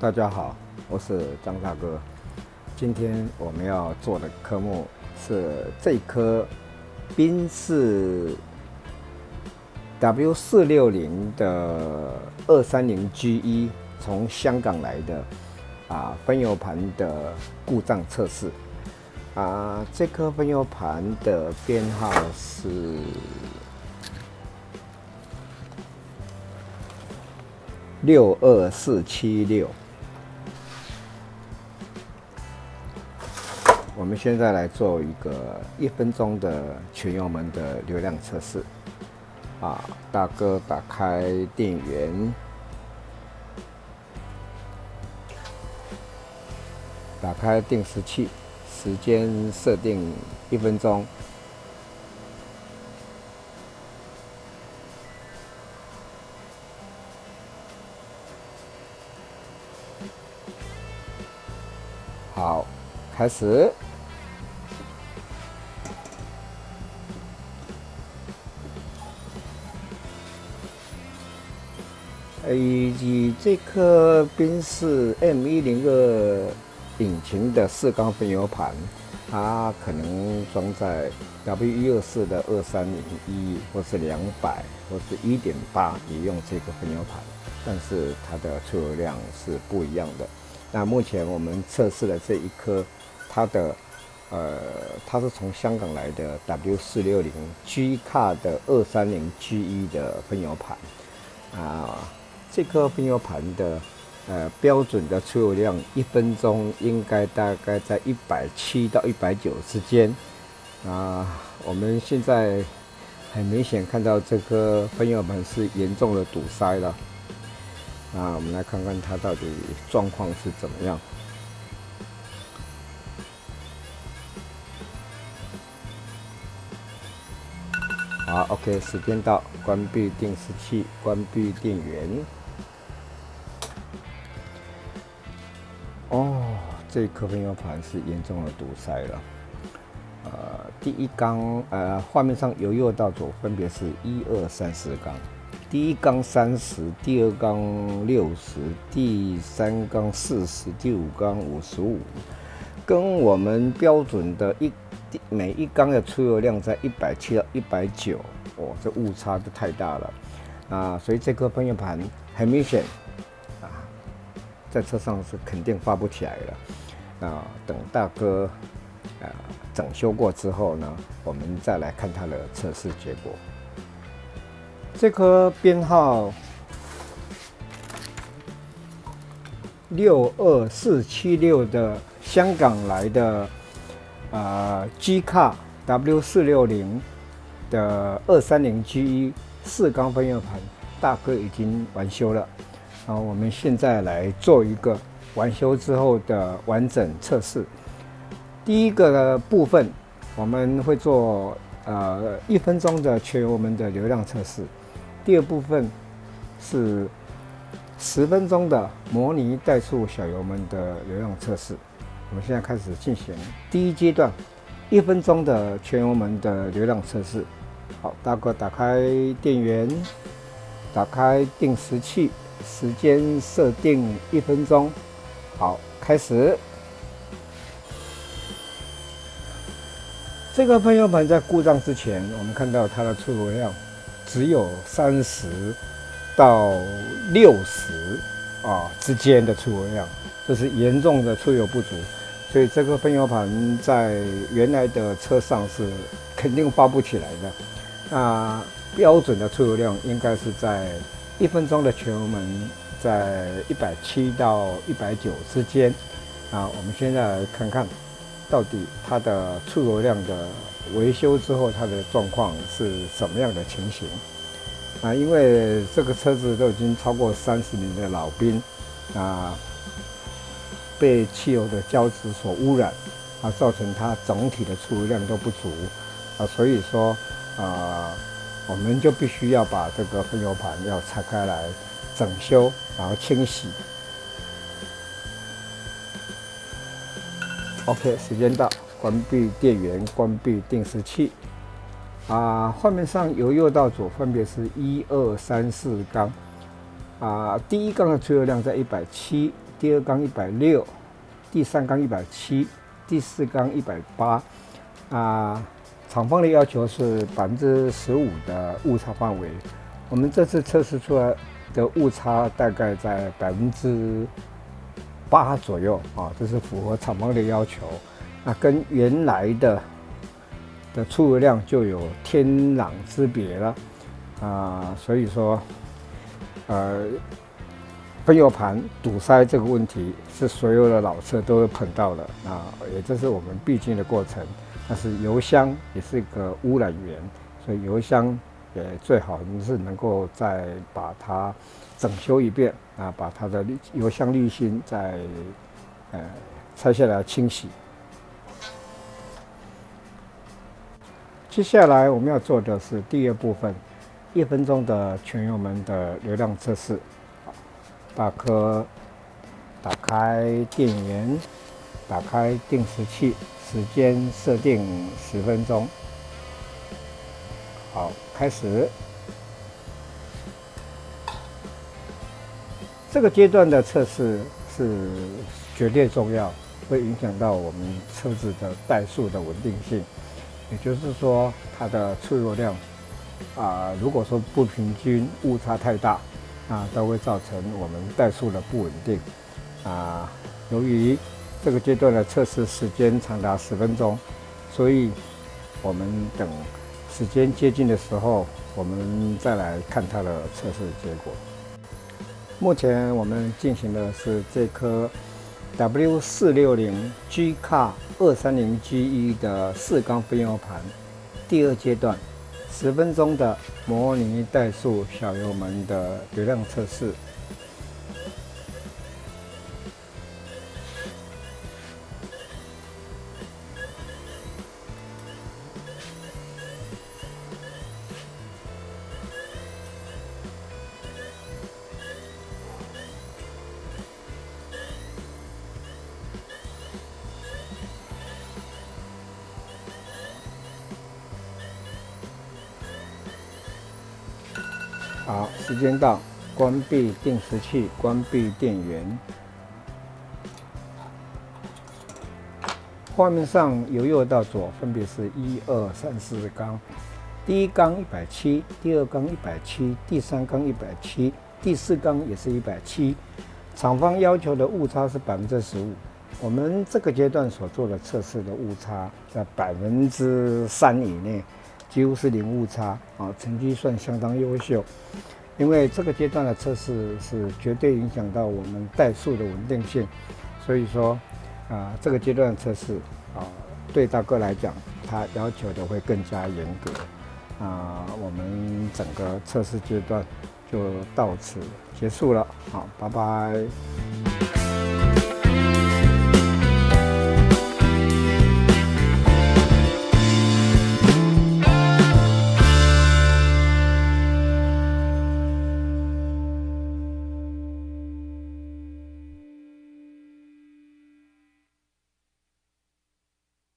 大家好，我是张大哥。今天我们要做的科目是这颗宾士 W460的230GE 从香港来的分油盘的故障测试。这颗分油盘的编号是62476。我们现在来做一个1分钟的全油门的流量测试。大哥打开电源，打开定时器，时间设定1分钟。好，开始。以这颗宾士 M102 引擎的4缸分油盘，它可能装在 W124 的2301或是200或是 1.8 也用这个分油盘，但是它的出油量是不一样的。那目前我们测试的这一颗，它是从香港来的 W460 G Car 的230GE 的分油盘。这颗分油盘的标准的出油量1分钟应该大概在170到190之间。我们现在很明显看到这颗分油盘是严重的堵塞了。我们来看看它到底状况是怎么样。好 ，OK， 时间到，关闭定时器，关闭电源。这颗分油盘是严重的堵塞了。第一缸，画面上由右到左分别是1、2、3、4缸。第一缸30，第二缸60，第三缸40，第五缸55，跟我们标准的每一缸的出油量在170到190，这误差就太大了所以这颗分油盘很明显在车上是肯定发不起来了。等大哥整修过之后呢，我们再来看它的测试结果。这颗编号62476的香港来的G Car W460的230GE 4缸分油盘，大哥已经完修了。我们现在来做一个完修之后的完整测试。第一个部分我们会做1分钟的全油门的流量测试。第二部分是10分钟的模拟怠速小油门的流量测试。我们现在开始进行第一阶段1分钟的全油门的流量测试。好，大哥打开电源，打开定时器，时间设定1分钟。好，开始。这个喷油盘在故障之前，我们看到它的出油量只有30到60之间的出油量，这是严重的出油不足。所以这个喷油盘在原来的车上是肯定发不起来的。那标准的出油量应该是在1分钟的全油门在170到190之间。我们现在来看看，到底它的出油量的维修之后，它的状况是什么样的情形？因为这个车子都已经超过30年的老兵，被汽油的胶质所污染，造成它总体的出油量都不足，所以说，我们就必须要把这个喷油盘要拆开来整修，然后清洗。OK， 时间到，关闭电源，关闭定时器。画面上由右到左分别是1、2、3、4缸。第一缸的出油量在170，第二缸160，第三缸170，第四缸180。厂方的要求是15%的误差范围，我们这次测试出来的误差大概在8%左右这是符合厂方的要求。跟原来的出油量就有天壤之别了所以说喷油盘堵塞这个问题是所有的老车都会碰到的也就是我们必经的过程。但是油箱也是一个污染源，所以油箱也最好是能够再把它整修一遍把它的油箱滤芯再拆下来清洗。接下来我们要做的是第二部分，1分钟的全油门的流量测试。打开电源，打开定时器，时间设定10分钟。好，开始。这个阶段的测试是绝对重要，会影响到我们车子的怠速的稳定性。也就是说，它的出油量如果说不平均，误差太大都会造成我们怠速的不稳定由于这个阶段的测试时间长达10分钟，所以我们等时间接近的时候，我们再来看它的测试结果。目前我们进行的是这颗 W460 G-Car 230GE 的4缸喷油盘第二阶段10分钟的模拟怠速小油门的流量测试。好，时间到，关闭定时器，关闭电源。画面上由右到左分别是1、2、3、4缸，第一缸170，第二缸170，第三缸170，第四缸也是170。厂方要求的误差是15%，我们这个阶段所做的测试的误差在3%以内。几乎是零误差成绩算相当优秀。因为这个阶段的测试是绝对影响到我们怠速的稳定性，所以说这个阶段的测试对大哥来讲，他要求的会更加严格我们整个测试阶段就到此结束了，好，拜拜。